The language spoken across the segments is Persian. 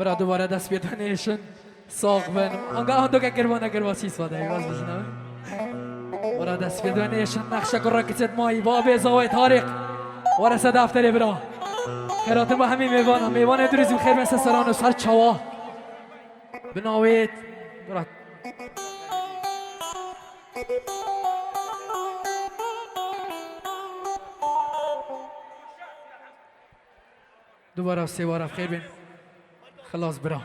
برا دوباره دست بیتونیشن ساق بن آنگاه دو که گربانه گربا سیس واده باز بشنوه برا دست بیتونیشن نقشه کرا کچت مایی باب زاوی تاریخ ورسه دفتری برا خیراتون با همین میوان دریزم خیر مثل سران و سر چوا بناوید برا دوباره سه بار خیر بین خلاص برا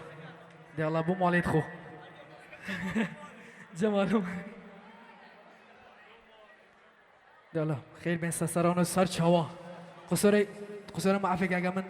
دی الله بو مالید خو جمالو دی الله خیر بین سران و سر چوا قصور معفق اگه من